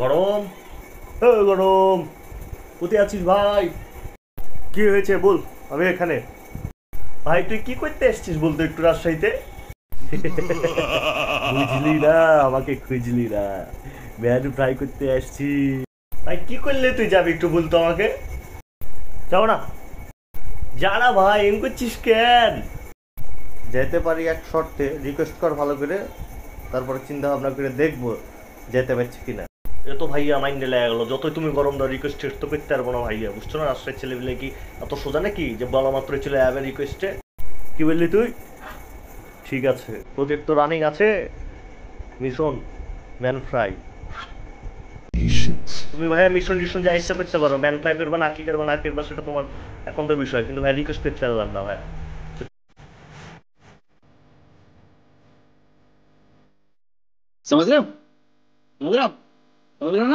গরম। গরম, কোথায় আছিস ভাই? কি হয়েছে বল, আমি এখানে। ভাই তুই কি করতে এসছিস বলতো একটু রাজশাহীতে? বুঝলি না, আমাকে খুঁজলি না, ভ্যান ফ্রাই করতে আসছি। ভাই কি করলে তুই যাবি একটু বলতো আমাকে। যাও না, যা না ভাই, এম করছিস কেন? যেতে পারি এক শর্তে, রিকোয়েস্ট কর ভালো করে, তারপরে চিন্তা ভাবনা করে দেখবো যেতে পারছি কিনা। এ তো ভাইয়া মাইন্ডে লেগে গেলো, যতই তুমি গরম দাও রিকোয়েস্ট তো করতে পারবো না ভাইয়া, বুঝছো না? রাস্তায় ছেলেপিলে কি এত সোজা নাকি যে বলা মাত্রই চলে যাবে রিকোয়েস্টে? কি বললি তুই? ঠিক আছে, প্রজেক্ট তো রানিং আছে। Mission man fry. তুমি ভাইয়া মিশন টিশন যা ইচ্ছা করতে পারো, ম্যান ফ্রাই করবা না কি করবা না করবা সেটা তোমার একান্ত বিষয়, কিন্তু ভাই রিকোয়েস্ট করতে পারলাম না ভাই। समझ रहे हो समझ रहे हो समझ रहे हो ना